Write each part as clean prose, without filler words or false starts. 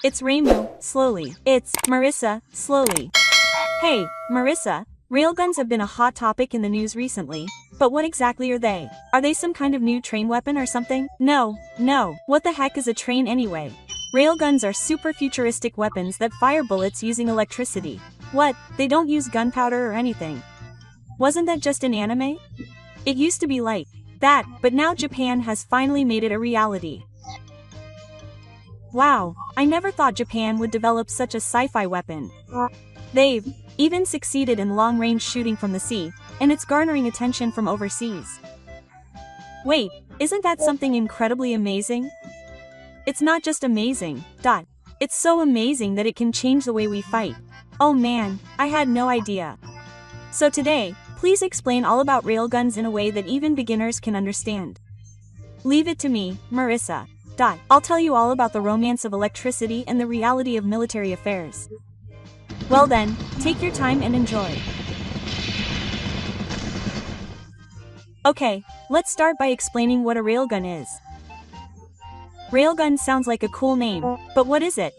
It's Reimu, slowly. It's Marissa, slowly. Hey, Marissa, railguns have been a hot topic in the news recently. But what exactly are they? Are they some kind of new train weapon or something? No. What the heck is a train anyway? Railguns are super futuristic weapons that fire bullets using electricity. What? They don't use gunpowder or anything. Wasn't that just an anime? It used to be like that, but now Japan has finally made it a reality. Wow, I never thought Japan would develop such a sci-fi weapon. They've even succeeded in long-range shooting from the sea, and it's garnering attention from overseas. Wait, isn't that something incredibly amazing? It's not just amazing, it's so amazing that it can change the way we fight. Oh man, I had no idea. So today, please explain all about railguns in a way that even beginners can understand. Leave it to me, Marissa. I'll tell you all about the romance of electricity and the reality of military affairs. Well then, take your time and enjoy. Okay, let's start by explaining what a railgun is. Railgun sounds like a cool name, but what is it?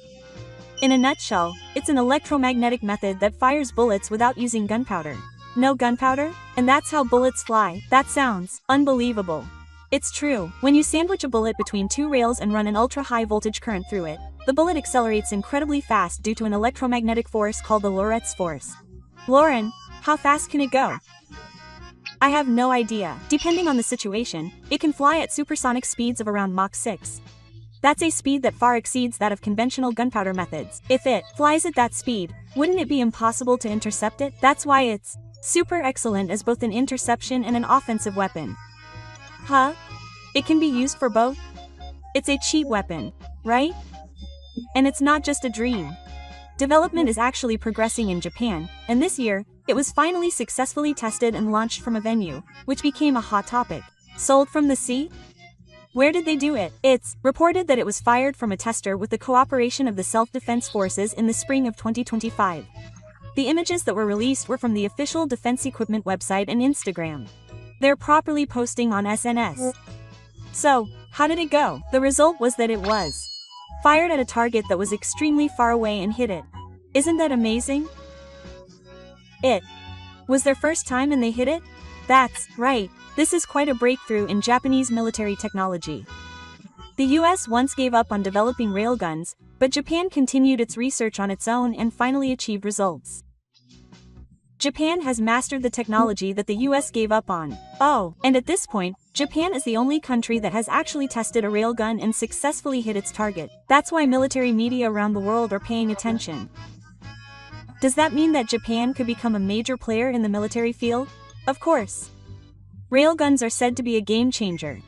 In a nutshell, it's an electromagnetic method that fires bullets without using gunpowder. No gunpowder? And that's how bullets fly? That sounds unbelievable. It's true. When you sandwich a bullet between two rails and run an ultra-high voltage current through it, the bullet accelerates incredibly fast due to an electromagnetic force called the Loretz force. Lauren, how fast can it go? I have no idea. Depending on the situation, it can fly at supersonic speeds of around Mach 6. That's a speed that far exceeds that of conventional gunpowder methods. If it flies at that speed, wouldn't it be impossible to intercept it? That's why it's super excellent as both an interception and an offensive weapon. Huh? It can be used for both? It's a cheap weapon, right? And it's not just a dream. Development is actually progressing in Japan, and this year, it was finally successfully tested and launched from a venue, which became a hot topic. Sold from the sea? Where did they do it? It's reported that it was fired from a tester with the cooperation of the self-defense forces in the spring of 2025. The images that were released were from the official Defense Equipment website and Instagram. They're properly posting on SNS. So, how did it go? The result was that it was fired at a target that was extremely far away and hit it. Isn't that amazing? It was their first time and they hit it? That's right. This is quite a breakthrough in Japanese military technology. The US once gave up on developing railguns, but Japan continued its research on its own and finally achieved results. Japan has mastered the technology that the US gave up on. Oh, and at this point, Japan is the only country that has actually tested a railgun and successfully hit its target. That's why military media around the world are paying attention. Does that mean that Japan could become a major player in the military field? Of course. Railguns are said to be a game changer.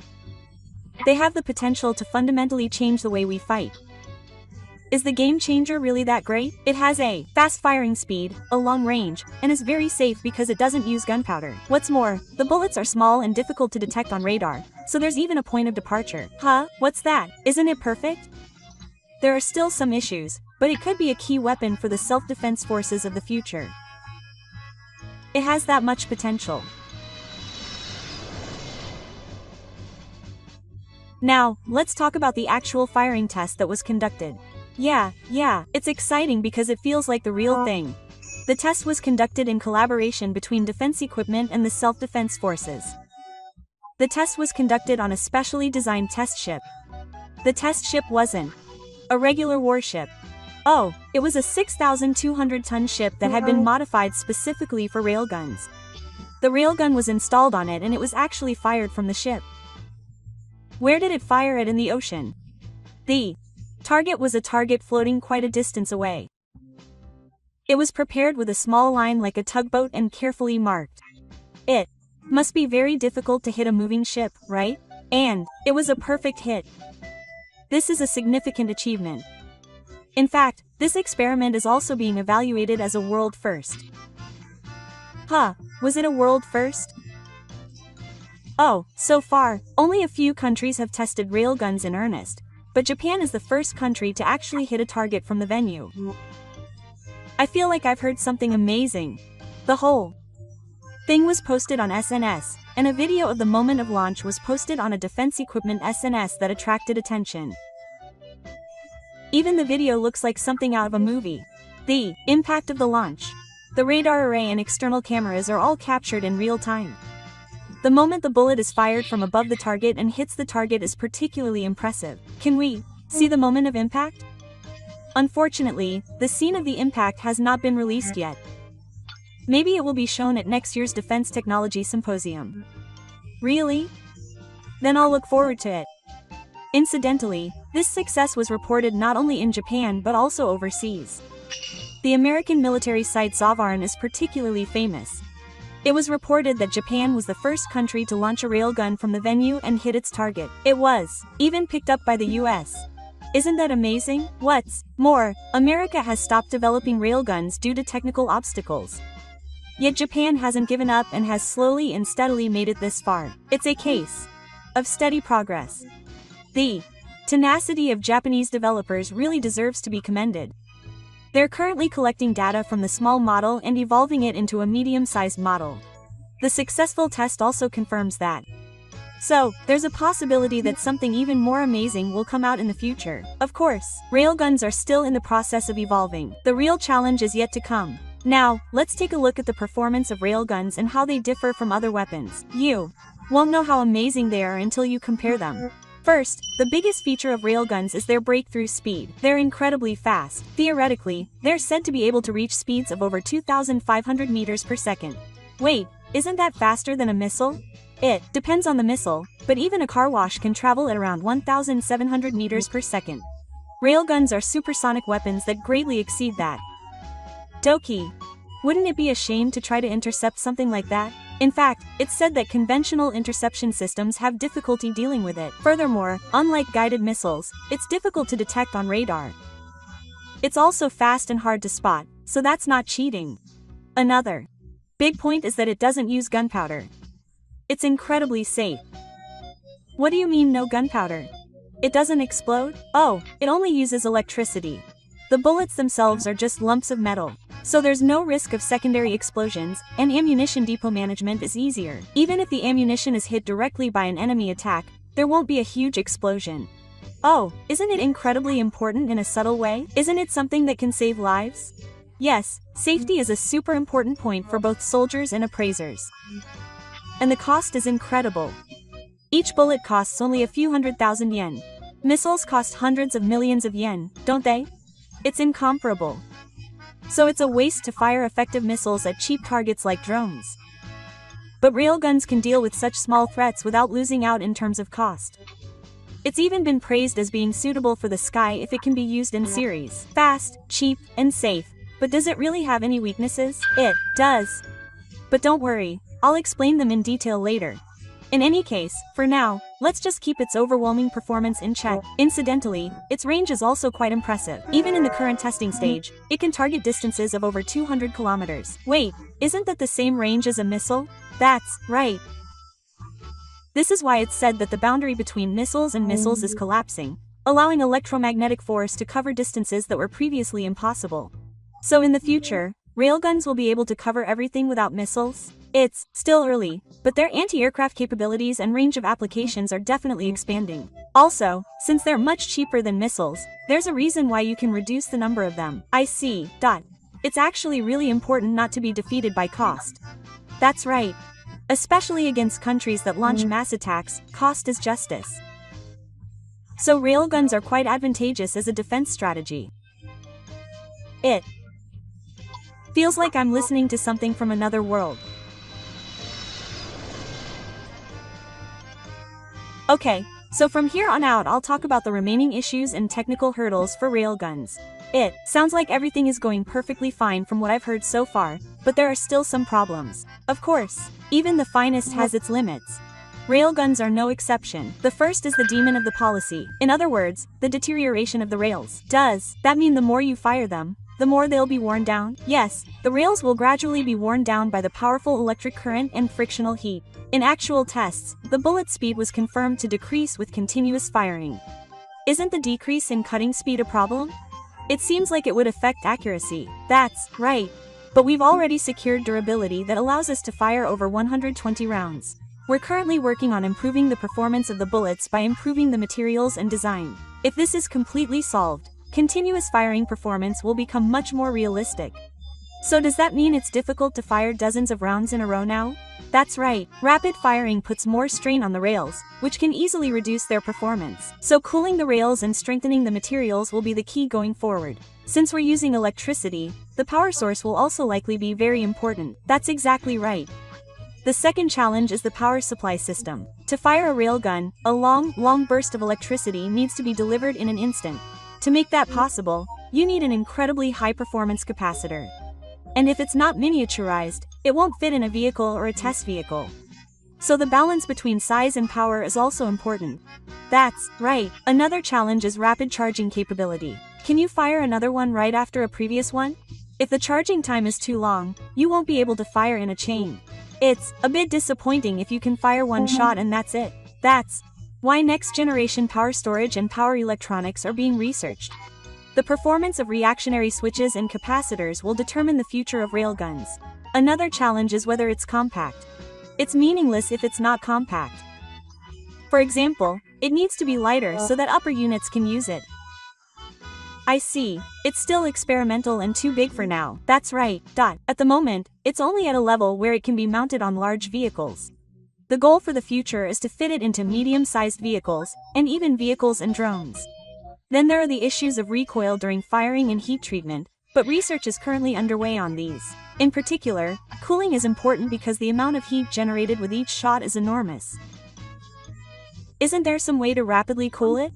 They have the potential to fundamentally change the way we fight. Is the game changer really that great? It has a fast firing speed, a long range, and is very safe because it doesn't use gunpowder. What's more, the bullets are small and difficult to detect on radar, so there's even a point of departure. Huh? What's that? Isn't it perfect? There are still some issues, but it could be a key weapon for the self-defense forces of the future. It has that much potential. Now, let's talk about the actual firing test that was conducted. Yeah, it's exciting because it feels like the real thing. The test was conducted in collaboration between Defense Equipment and the self-defense forces. The test was conducted on a specially designed test ship. The test ship wasn't a regular warship. Oh, it was a 6,200-ton ship that had been modified specifically for railguns. The railgun was installed on it and it was actually fired from the ship. Where did it fire at in the ocean? The target was a target floating quite a distance away. It was prepared with a small line like a tugboat and carefully marked. It must be very difficult to hit a moving ship, right? And it was a perfect hit. This is a significant achievement. In fact, this experiment is also being evaluated as a world first. Huh, was it a world first? Oh, so far, only a few countries have tested railguns in earnest, but Japan is the first country to actually hit a target from the venue. I feel like I've heard something amazing. The whole thing was posted on SNS, and a video of the moment of launch was posted on a Defense Equipment SNS that attracted attention. Even the video looks like something out of a movie. The impact of the launch. The radar array and external cameras are all captured in real time. The moment the bullet is fired from above the target and hits the target is particularly impressive. Can we see the moment of impact? Unfortunately, the scene of the impact has not been released yet. Maybe it will be shown at next year's Defense Technology Symposium. Really? Then I'll look forward to it. Incidentally, this success was reported not only in Japan but also overseas. The American military site Zavarn is particularly famous. It was reported that Japan was the first country to launch a railgun from the venue and hit its target. It was even picked up by the US. Isn't that amazing? What's more, America has stopped developing railguns due to technical obstacles. Yet Japan hasn't given up and has slowly and steadily made it this far. It's a case of steady progress. The tenacity of Japanese developers really deserves to be commended. They're currently collecting data from the small model and evolving it into a medium-sized model. The successful test also confirms that. So, there's a possibility that something even more amazing will come out in the future. Of course, railguns are still in the process of evolving. The real challenge is yet to come. Now, let's take a look at the performance of railguns and how they differ from other weapons. You won't know how amazing they are until you compare them. First, the biggest feature of railguns is their breakthrough speed. They're incredibly fast. Theoretically, they're said to be able to reach speeds of over 2,500 meters per second. Wait, isn't that faster than a missile? It depends on the missile, but even a car wash can travel at around 1,700 meters per second. Railguns are supersonic weapons that greatly exceed that. Doki. Wouldn't it be a shame to try to intercept something like that? In fact, it's said that conventional interception systems have difficulty dealing with it. Furthermore, unlike guided missiles, it's difficult to detect on radar. It's also fast and hard to spot, so that's not cheating. Another big point is that it doesn't use gunpowder. It's incredibly safe. What do you mean no gunpowder? It doesn't explode? Oh, it only uses electricity. The bullets themselves are just lumps of metal. So there's no risk of secondary explosions, and ammunition depot management is easier. Even if the ammunition is hit directly by an enemy attack, there won't be a huge explosion. Oh, isn't it incredibly important in a subtle way? Isn't it something that can save lives? Yes, safety is a super important point for both soldiers and appraisers. And the cost is incredible. Each bullet costs only a few 100,000 yen. Missiles cost hundreds of millions of yen, don't they? It's incomparable. So it's a waste to fire effective missiles at cheap targets like drones. But railguns can deal with such small threats without losing out in terms of cost. It's even been praised as being suitable for the sky if it can be used in series. Fast, cheap, and safe. But does it really have any weaknesses? It does. But don't worry, I'll explain them in detail later. In any case, for now, let's just keep its overwhelming performance in check. Incidentally, its range is also quite impressive. Even in the current testing stage, it can target distances of over 200 kilometers. Wait, isn't that the same range as a missile? That's right. This is why it's said that the boundary between missiles and missiles is collapsing, allowing electromagnetic force to cover distances that were previously impossible. So in the future, railguns will be able to cover everything without missiles? It's still early, but their anti-aircraft capabilities and range of applications are definitely expanding. Also, since they're much cheaper than missiles, there's a reason why you can reduce the number of them. I see. It's actually really important not to be defeated by cost. That's right. Especially against countries that launch mass attacks, cost is justice. So railguns are quite advantageous as a defense strategy. It feels like I'm listening to something from another world. Okay, so from here on out I'll talk about the remaining issues and technical hurdles for railguns. It sounds like everything is going perfectly fine from what I've heard so far, but there are still some problems. Of course, even the finest has its limits. Railguns are no exception. The first is the demon of the policy. In other words, the deterioration of the rails. Does that mean the more you fire them, the more they'll be worn down? Yes, the rails will gradually be worn down by the powerful electric current and frictional heat. In actual tests, the bullet speed was confirmed to decrease with continuous firing. Isn't the decrease in cutting speed a problem? It seems like it would affect accuracy. That's right. But we've already secured durability that allows us to fire over 120 rounds. We're currently working on improving the performance of the bullets by improving the materials and design. If this is completely solved, continuous firing performance will become much more realistic. So does that mean it's difficult to fire dozens of rounds in a row now? That's right, rapid firing puts more strain on the rails, which can easily reduce their performance. So cooling the rails and strengthening the materials will be the key going forward. Since we're using electricity, the power source will also likely be very important. That's exactly right. The second challenge is the power supply system. To fire a railgun, a long burst of electricity needs to be delivered in an instant. To make that possible, you need an incredibly high-performance capacitor. And if it's not miniaturized, it won't fit in a vehicle or a test vehicle. So the balance between size and power is also important. That's right. Another challenge is rapid charging capability. Can you fire another one right after a previous one? If the charging time is too long, you won't be able to fire in a chain. It's a bit disappointing if you can fire one shot and that's it. That's why next-generation power storage and power electronics are being researched. The performance of reactionary switches and capacitors will determine the future of railguns. Another challenge is whether it's compact. It's meaningless if it's not compact. For example, it needs to be lighter so that upper units can use it. I see. It's still experimental and too big for now. That's right. At the moment, it's only at a level where it can be mounted on large vehicles. The goal for the future is to fit it into medium-sized vehicles, and even vehicles and drones. Then there are the issues of recoil during firing and heat treatment, but research is currently underway on these. In particular, cooling is important because the amount of heat generated with each shot is enormous. Isn't there some way to rapidly cool it?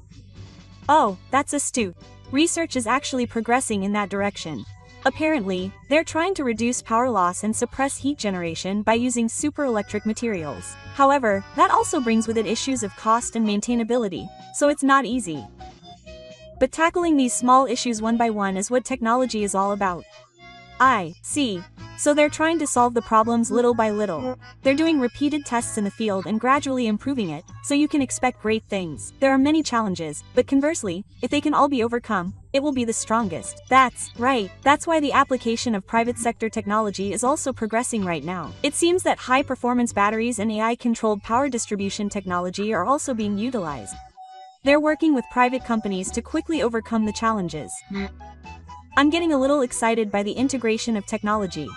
Oh, that's astute. Research is actually progressing in that direction. Apparently, they're trying to reduce power loss and suppress heat generation by using superelectric materials. However, that also brings with it issues of cost and maintainability, so it's not easy. But tackling these small issues one by one is what technology is all about. I see. So they're trying to solve the problems little by little. They're doing repeated tests in the field and gradually improving it, so you can expect great things. There are many challenges, but conversely, if they can all be overcome, it will be the strongest. That's right. That's why the application of private sector technology is also progressing right now. It seems that high-performance batteries and AI-controlled power distribution technology are also being utilized. They're working with private companies to quickly overcome the challenges. I'm getting a little excited by the integration of technology.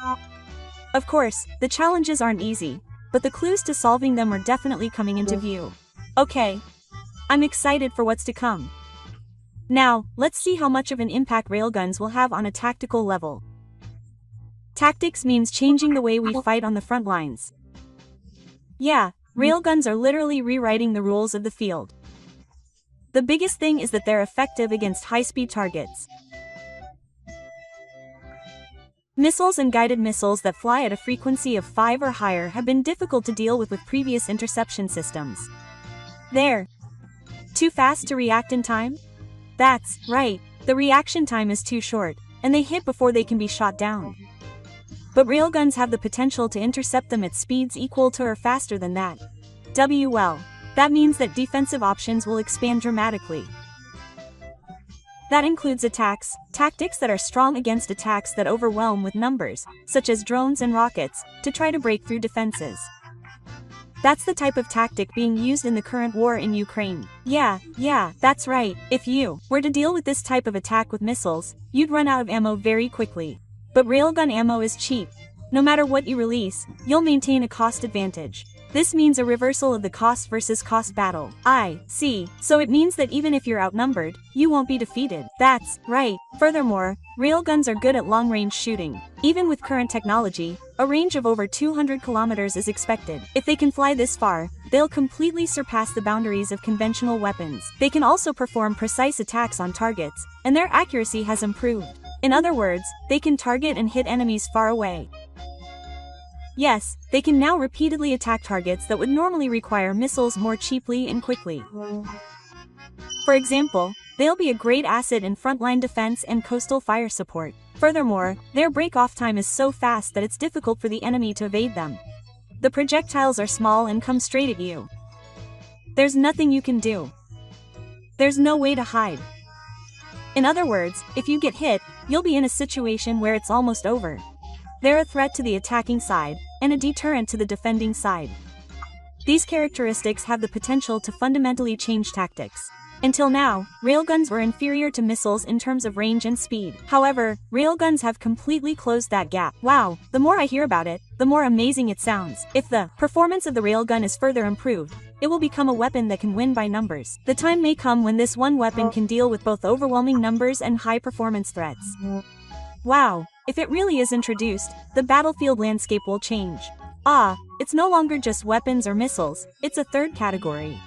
Of course, the challenges aren't easy, but the clues to solving them are definitely coming into view. Okay. I'm excited for what's to come. Now, let's see how much of an impact railguns will have on a tactical level. Tactics means changing the way we fight on the front lines. Yeah, railguns are literally rewriting the rules of the field. The biggest thing is that they're effective against high-speed targets. Missiles and guided missiles that fly at a frequency of 5 or higher have been difficult to deal with previous interception systems. They're too fast to react in time? That's right, the reaction time is too short, and they hit before they can be shot down. But railguns have the potential to intercept them at speeds equal to or faster than that. Well, that means that defensive options will expand dramatically. That includes tactics that are strong against attacks that overwhelm with numbers, such as drones and rockets, to try to break through defenses. That's the type of tactic being used in the current war in Ukraine. Yeah, that's right. If you were to deal with this type of attack with missiles, you'd run out of ammo very quickly. But railgun ammo is cheap. No matter what you release, you'll maintain a cost advantage. This means a reversal of the cost versus cost battle. I see. So it means that even if you're outnumbered, you won't be defeated. That's right. Furthermore, railguns are good at long-range shooting. Even with current technology, a range of over 200 kilometers is expected. If they can fly this far, they'll completely surpass the boundaries of conventional weapons. They can also perform precise attacks on targets, and their accuracy has improved. In other words, they can target and hit enemies far away. Yes, they can now repeatedly attack targets that would normally require missiles more cheaply and quickly. For example, they'll be a great asset in frontline defense and coastal fire support. Furthermore, their break-off time is so fast that it's difficult for the enemy to evade them. The projectiles are small and come straight at you. There's nothing you can do. There's no way to hide. In other words, if you get hit, you'll be in a situation where it's almost over. They're a threat to the attacking side, and a deterrent to the defending side. These characteristics have the potential to fundamentally change tactics. Until now, railguns were inferior to missiles in terms of range and speed. However, railguns have completely closed that gap. Wow, the more I hear about it, the more amazing it sounds. If the performance of the railgun is further improved, it will become a weapon that can win by numbers. The time may come when this one weapon can deal with both overwhelming numbers and high-performance threats. Wow, if it really is introduced, the battlefield landscape will change. It's no longer just weapons or missiles, it's a third category.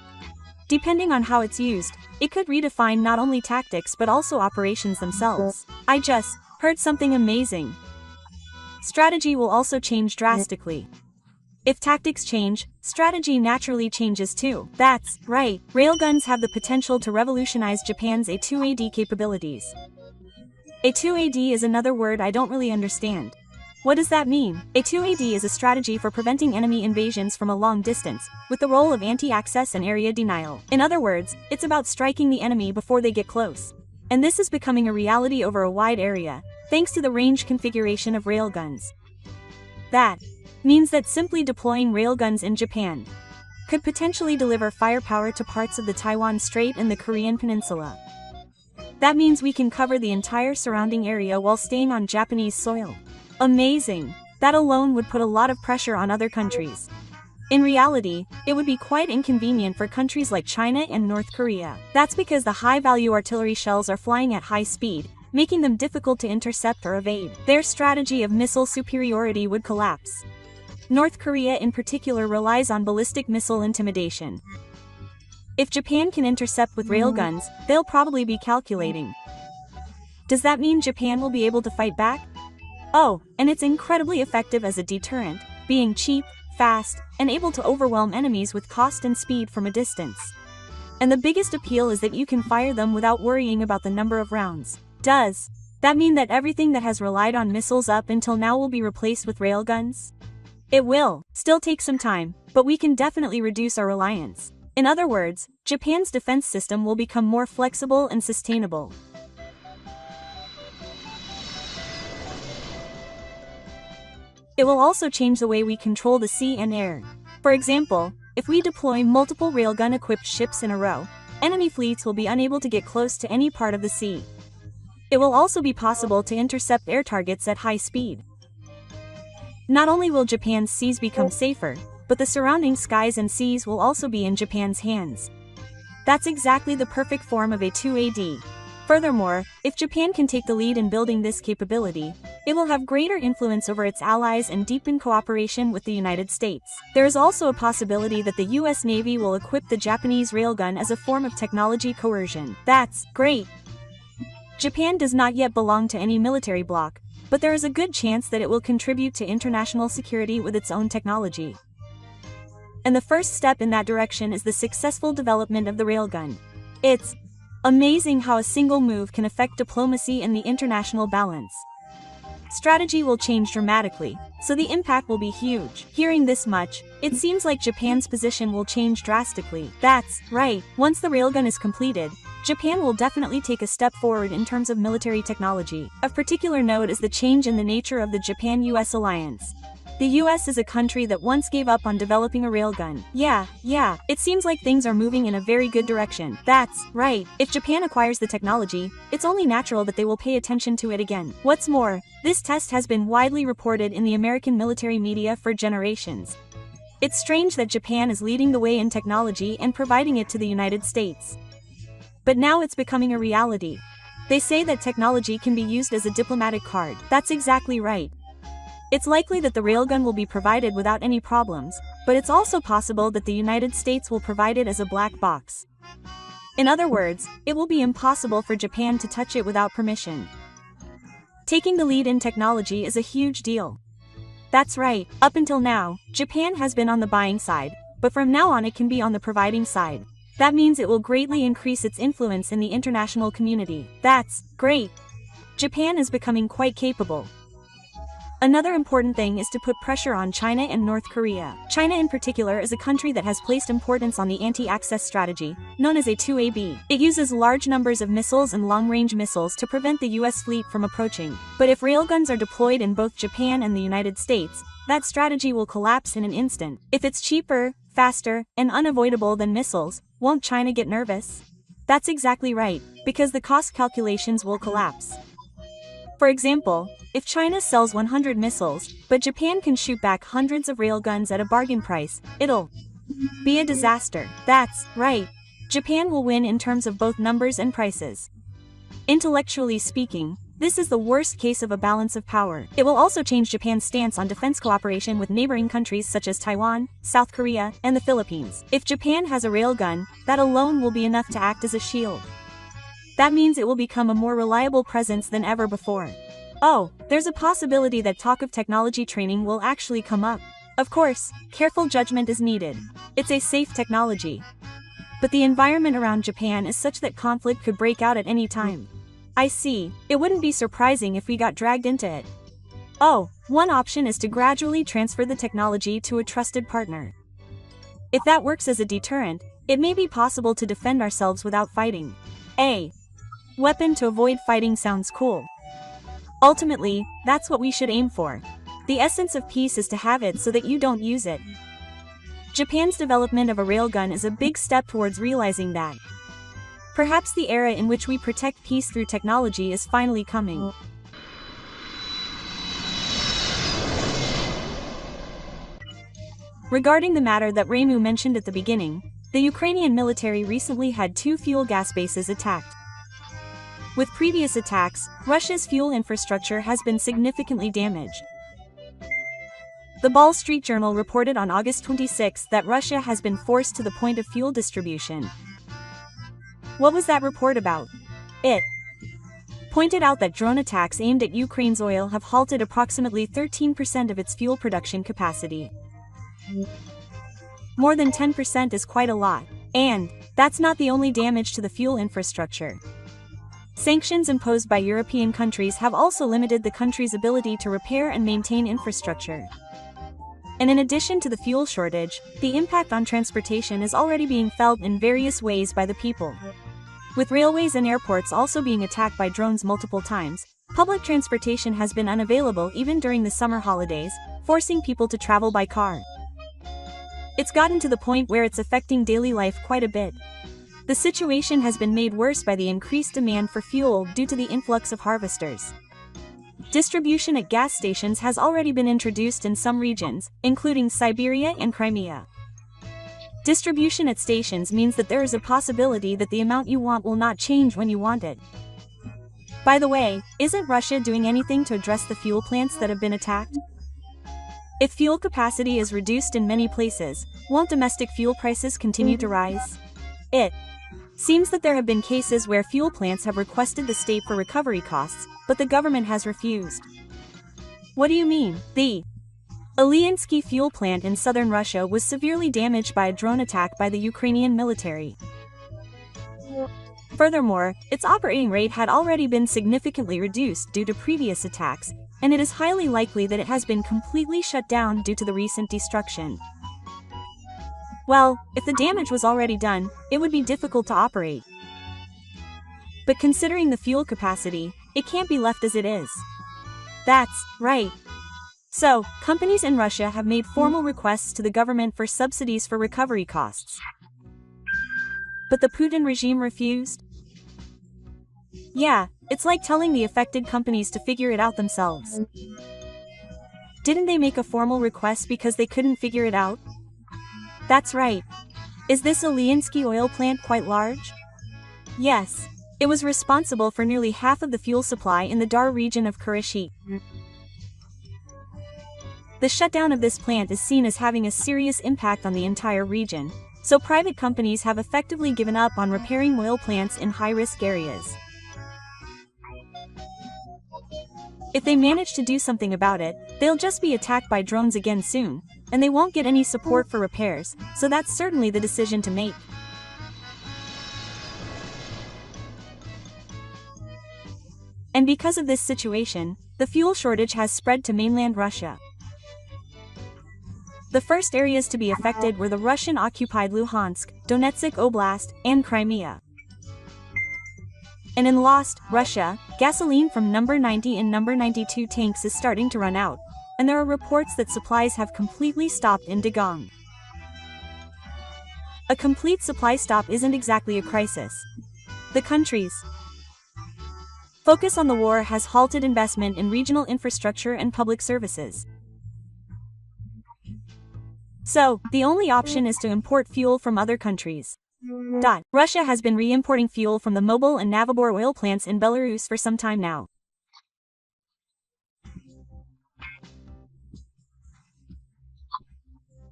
Depending on how it's used, it could redefine not only tactics but also operations themselves. I just heard something amazing. Strategy will also change drastically. If tactics change, strategy naturally changes too. That's right, railguns have the potential to revolutionize Japan's A2AD capabilities. A2AD is another word I don't really understand. What does that mean? A2AD is a strategy for preventing enemy invasions from a long distance, with the role of anti-access and area denial. In other words, it's about striking the enemy before they get close. And this is becoming a reality over a wide area, thanks to the range configuration of railguns. That means that simply deploying railguns in Japan could potentially deliver firepower to parts of the Taiwan Strait and the Korean Peninsula. That means we can cover the entire surrounding area while staying on Japanese soil. Amazing! That alone would put a lot of pressure on other countries. In reality, it would be quite inconvenient for countries like China and North Korea. That's because the high-value artillery shells are flying at high speed, making them difficult to intercept or evade. Their strategy of missile superiority would collapse. North Korea in particular relies on ballistic missile intimidation. If Japan can intercept with railguns, they'll probably be calculating. Does that mean Japan will be able to fight back? And it's incredibly effective as a deterrent, being cheap, fast, and able to overwhelm enemies with cost and speed from a distance. And the biggest appeal is that you can fire them without worrying about the number of rounds. Does that mean that everything that has relied on missiles up until now will be replaced with railguns? It will still take some time, but we can definitely reduce our reliance. In other words, Japan's defense system will become more flexible and sustainable. It will also change the way we control the sea and air. For example, if we deploy multiple railgun-equipped ships in a row, enemy fleets will be unable to get close to any part of the sea. It will also be possible to intercept air targets at high speed. Not only will Japan's seas become safer, but the surrounding skies and seas will also be in Japan's hands. That's exactly the perfect form of A2AD. Furthermore, if Japan can take the lead in building this capability, it will have greater influence over its allies and deepen cooperation with the United States. There is also a possibility that the US Navy will equip the Japanese railgun as a form of technology coercion. That's great! Japan does not yet belong to any military bloc, but there is a good chance that it will contribute to international security with its own technology. And the first step in that direction is the successful development of the railgun. It's amazing how a single move can affect diplomacy and the international balance. Strategy will change dramatically, so the impact will be huge. Hearing this much, it seems like Japan's position will change drastically. That's right, once the railgun is completed, Japan will definitely take a step forward in terms of military technology. Of particular note is the change in the nature of the Japan-US alliance. The US is a country that once gave up on developing a railgun. Yeah, it seems like things are moving in a very good direction. That's right, if Japan acquires the technology, it's only natural that they will pay attention to it again. What's more, this test has been widely reported in the American military media for generations. It's strange that Japan is leading the way in technology and providing it to the United States. But now it's becoming a reality. They say that technology can be used as a diplomatic card. That's exactly right. It's likely that the railgun will be provided without any problems, but it's also possible that the United States will provide it as a black box. In other words, it will be impossible for Japan to touch it without permission. Taking the lead in technology is a huge deal. That's right, up until now, Japan has been on the buying side, but from now on it can be on the providing side. That means it will greatly increase its influence in the international community. That's great! Japan is becoming quite capable. Another important thing is to put pressure on China and North Korea. China in particular is a country that has placed importance on the anti-access strategy, known as A2AB. It uses large numbers of missiles and long-range missiles to prevent the US fleet from approaching. But if railguns are deployed in both Japan and the United States, that strategy will collapse in an instant. If it's cheaper, faster, and unavoidable than missiles, won't China get nervous? That's exactly right, because the cost calculations will collapse. For example, if China sells 100 missiles, but Japan can shoot back hundreds of railguns at a bargain price, it'll be a disaster. That's right. Japan will win in terms of both numbers and prices. Intellectually speaking, this is the worst case of a balance of power. It will also change Japan's stance on defense cooperation with neighboring countries such as Taiwan, South Korea, and the Philippines. If Japan has a railgun, that alone will be enough to act as a shield. That means it will become a more reliable presence than ever before. Oh, there's a possibility that talk of technology training will actually come up. Of course, careful judgment is needed. It's a safe technology. But the environment around Japan is such that conflict could break out at any time. I see. It wouldn't be surprising if we got dragged into it. Oh, one option is to gradually transfer the technology to a trusted partner. If that works as a deterrent, it may be possible to defend ourselves without fighting. A weapon to avoid fighting sounds cool. Ultimately, that's what we should aim for. The essence of peace is to have it so that you don't use it. Japan's development of a railgun is a big step towards realizing that. Perhaps the era in which we protect peace through technology is finally coming. Regarding the matter that Remu mentioned at the beginning, the Ukrainian military recently had 2 fuel gas bases attacked. With previous attacks, Russia's fuel infrastructure has been significantly damaged. The Wall Street Journal reported on August 26 that Russia has been forced to the point of fuel distribution. What was that report about? It pointed out that drone attacks aimed at Ukraine's oil have halted approximately 13% of its fuel production capacity. More than 10% is quite a lot. And that's not the only damage to the fuel infrastructure. Sanctions imposed by European countries have also limited the country's ability to repair and maintain infrastructure. And in addition to the fuel shortage, the impact on transportation is already being felt in various ways by the people. With railways and airports also being attacked by drones multiple times, public transportation has been unavailable even during the summer holidays, forcing people to travel by car. It's gotten to the point where it's affecting daily life quite a bit. The situation has been made worse by the increased demand for fuel due to the influx of harvesters. Distribution at gas stations has already been introduced in some regions, including Siberia and Crimea. Distribution at stations means that there is a possibility that the amount you want will not change when you want it. By the way, isn't Russia doing anything to address the fuel plants that have been attacked? If fuel capacity is reduced in many places, won't domestic fuel prices continue to rise? It seems that there have been cases where fuel plants have requested the state for recovery costs, but the government has refused. What do you mean? The Ilyinsky fuel plant in southern Russia was severely damaged by a drone attack by the Ukrainian military. Furthermore, its operating rate had already been significantly reduced due to previous attacks, and it is highly likely that it has been completely shut down due to the recent destruction. Well, if the damage was already done, it would be difficult to operate. But considering the fuel capacity, it can't be left as it is. That's right. So, companies in Russia have made formal requests to the government for subsidies for recovery costs. But the Putin regime refused? Yeah, it's like telling the affected companies to figure it out themselves. Didn't they make a formal request because they couldn't figure it out? That's right. Is this Ilyinsky oil plant quite large? Yes. It was responsible for nearly half of the fuel supply in the Dar region of Kurishi. The shutdown of this plant is seen as having a serious impact on the entire region, so private companies have effectively given up on repairing oil plants in high-risk areas. If they manage to do something about it, they'll just be attacked by drones again soon, and they won't get any support for repairs, so that's certainly the decision to make. And because of this situation, the fuel shortage has spread to mainland Russia. The first areas to be affected were the Russian-occupied Luhansk, Donetsk Oblast, and Crimea. And in Lost, Russia, gasoline from number 90 and number 92 tanks is starting to run out, and there are reports that supplies have completely stopped in Dagong. A complete supply stop isn't exactly a crisis. The country's focus on the war has halted investment in regional infrastructure and public services. So, the only option is to import fuel from other countries. Russia has been re-importing fuel from the Mobil and Novobor oil plants in Belarus for some time now.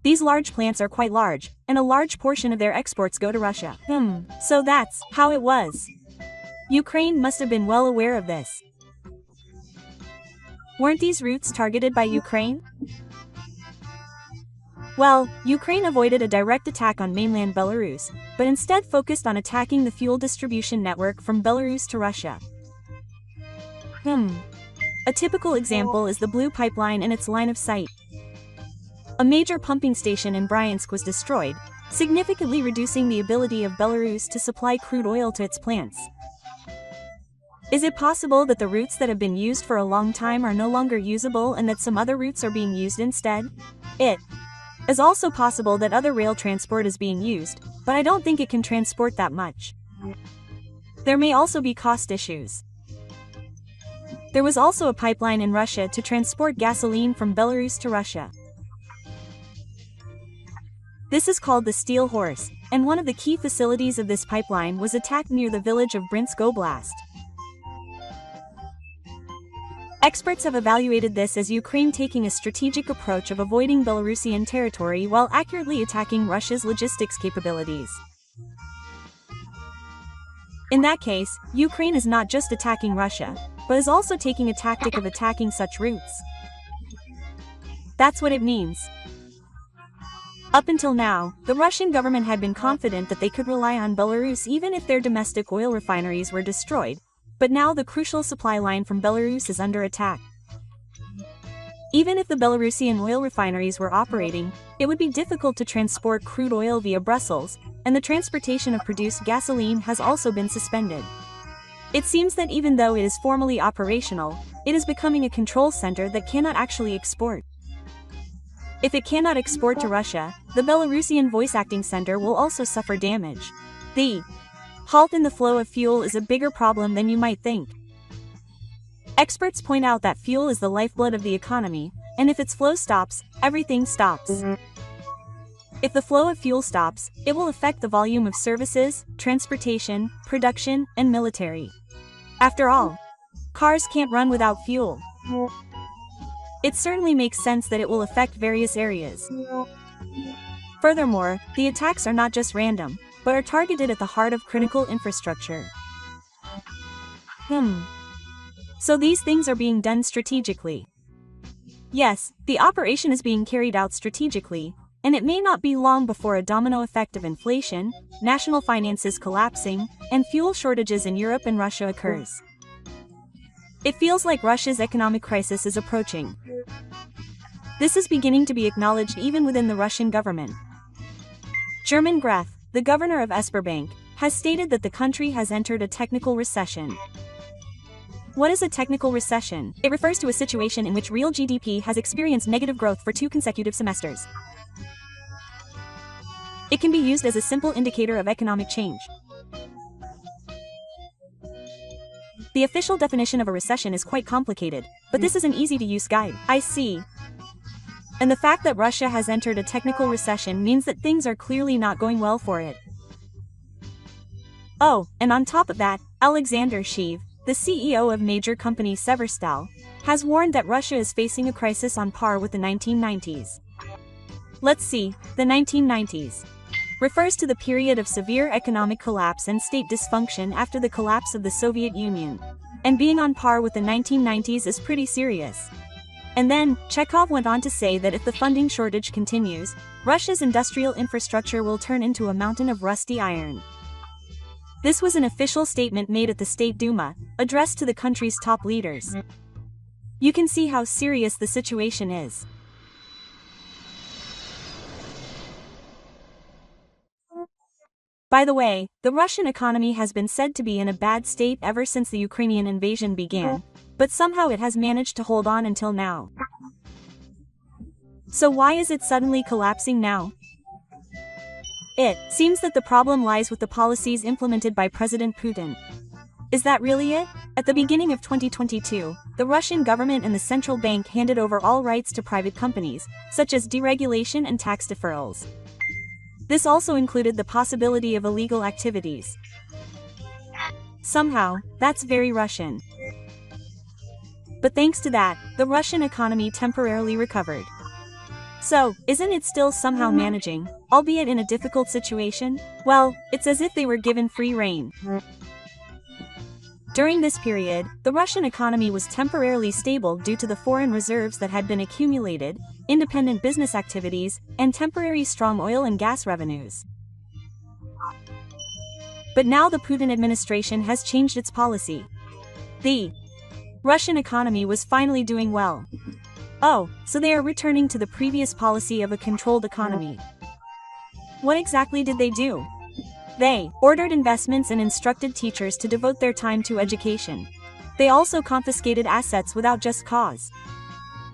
These large plants are quite large, and a large portion of their exports go to Russia. So that's how it was. Ukraine must have been well aware of this. Weren't these routes targeted by Ukraine? Well, Ukraine avoided a direct attack on mainland Belarus, but instead focused on attacking the fuel distribution network from Belarus to Russia. A typical example is the Blue Pipeline and its line of sight. A major pumping station in Bryansk was destroyed, significantly reducing the ability of Belarus to supply crude oil to its plants. Is it possible that the routes that have been used for a long time are no longer usable and that some other routes are being used instead? It is also possible that other rail transport is being used, but I don't think it can transport that much. There may also be cost issues. There was also a pipeline in Russia to transport gasoline from Belarus to Russia. This is called the Steel Horse, and one of the key facilities of this pipeline was attacked near the village of Brinsk Oblast. Experts have evaluated this as Ukraine taking a strategic approach of avoiding Belarusian territory while accurately attacking Russia's logistics capabilities. In that case, Ukraine is not just attacking Russia, but is also taking a tactic of attacking such routes. That's what it means. Up until now, the Russian government had been confident that they could rely on Belarus even if their domestic oil refineries were destroyed, but now the crucial supply line from Belarus is under attack. Even if the Belarusian oil refineries were operating, it would be difficult to transport crude oil via Brussels, and the transportation of produced gasoline has also been suspended. It seems that even though it is formally operational, it is becoming a control center that cannot actually export. If it cannot export to Russia, the Belarusian voice-acting center will also suffer damage. The halt in the flow of fuel is a bigger problem than you might think. Experts point out that fuel is the lifeblood of the economy, and if its flow stops, everything stops. If the flow of fuel stops, it will affect the volume of services, transportation, production, and military. After all, cars can't run without fuel. It certainly makes sense that it will affect various areas. Furthermore, the attacks are not just random, but are targeted at the heart of critical infrastructure. So these things are being done strategically. Yes, the operation is being carried out strategically, and it may not be long before a domino effect of inflation, national finances collapsing, and fuel shortages in Europe and Russia occurs. It feels like Russia's economic crisis is approaching. This is beginning to be acknowledged even within the Russian government. German Gref, the governor of Esperbank, has stated that the country has entered a technical recession. What is a technical recession? It refers to a situation in which real GDP has experienced negative growth for 2 consecutive semesters. It can be used as a simple indicator of economic change. The official definition of a recession is quite complicated, but this is an easy-to-use guide. I see. And the fact that Russia has entered a technical recession means that things are clearly not going well for it. Oh, and on top of that, Alexander Sheev, the CEO of major company Severstal, has warned that Russia is facing a crisis on par with the 1990s. Let's see, the 1990s refers to the period of severe economic collapse and state dysfunction after the collapse of the Soviet Union. And being on par with the 1990s is pretty serious. And then, Chekhov went on to say that if the funding shortage continues, Russia's industrial infrastructure will turn into a mountain of rusty iron. This was an official statement made at the State Duma, addressed to the country's top leaders. You can see how serious the situation is. By the way, the Russian economy has been said to be in a bad state ever since the Ukrainian invasion began, but somehow it has managed to hold on until now. So why is it suddenly collapsing now? It seems that the problem lies with the policies implemented by President Putin. Is that really it? At the beginning of 2022, the Russian government and the central bank handed over all rights to private companies, such as deregulation and tax deferrals. This also included the possibility of illegal activities. Somehow, that's very Russian. But thanks to that, the Russian economy temporarily recovered. So, isn't it still somehow managing, albeit in a difficult situation? Well, it's as if they were given free rein. During this period, the Russian economy was temporarily stable due to the foreign reserves that had been accumulated, independent business activities, and temporary strong oil and gas revenues. But now the Putin administration has changed its policy. The Russian economy was finally doing well. Oh, so they are returning to the previous policy of a controlled economy. What exactly did they do? They ordered investments and instructed teachers to devote their time to education. They also confiscated assets without just cause.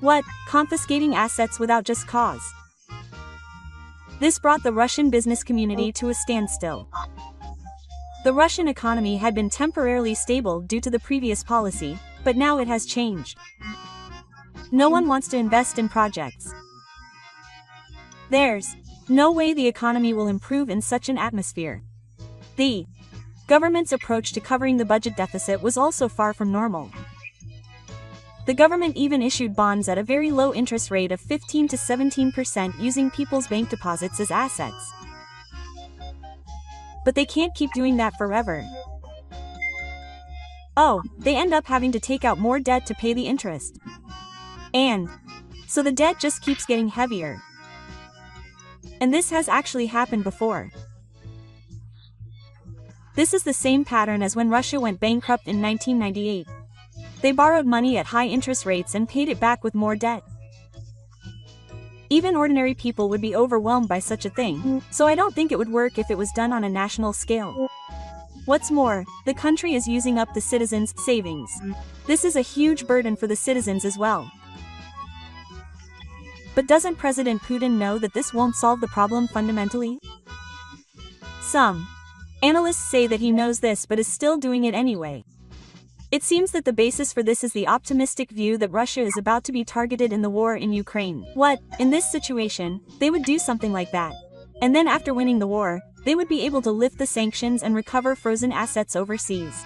What? Confiscating assets without just cause? This brought the Russian business community to a standstill. The Russian economy had been temporarily stable due to the previous policy, but now it has changed. No one wants to invest in projects. There's no way the economy will improve in such an atmosphere. The government's approach to covering the budget deficit was also far from normal. The government even issued bonds at a very low interest rate of 15 to 17% using people's bank deposits as assets. But they can't keep doing that forever. Oh, they end up having to take out more debt to pay the interest. And so the debt just keeps getting heavier. And this has actually happened before. This is the same pattern as when Russia went bankrupt in 1998. They borrowed money at high interest rates and paid it back with more debt. Even ordinary people would be overwhelmed by such a thing, so I don't think it would work if it was done on a national scale. What's more, the country is using up the citizens' savings. This is a huge burden for the citizens as well. But doesn't President Putin know that this won't solve the problem fundamentally? Some analysts say that he knows this but is still doing it anyway. It seems that the basis for this is the optimistic view that Russia is about to be targeted in the war in Ukraine. What, in this situation, they would do something like that. And then after winning the war, they would be able to lift the sanctions and recover frozen assets overseas.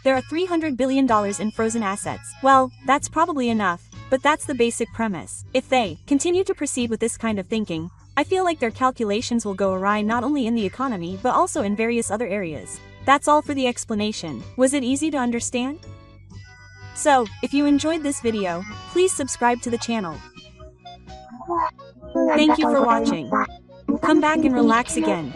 There are $300 billion in frozen assets. Well, that's probably enough, but that's the basic premise. If they continue to proceed with this kind of thinking, I feel like their calculations will go awry not only in the economy but also in various other areas. That's all for the explanation. Was it easy to understand? So, if you enjoyed this video, please subscribe to the channel. Thank you for watching. Come back and relax again.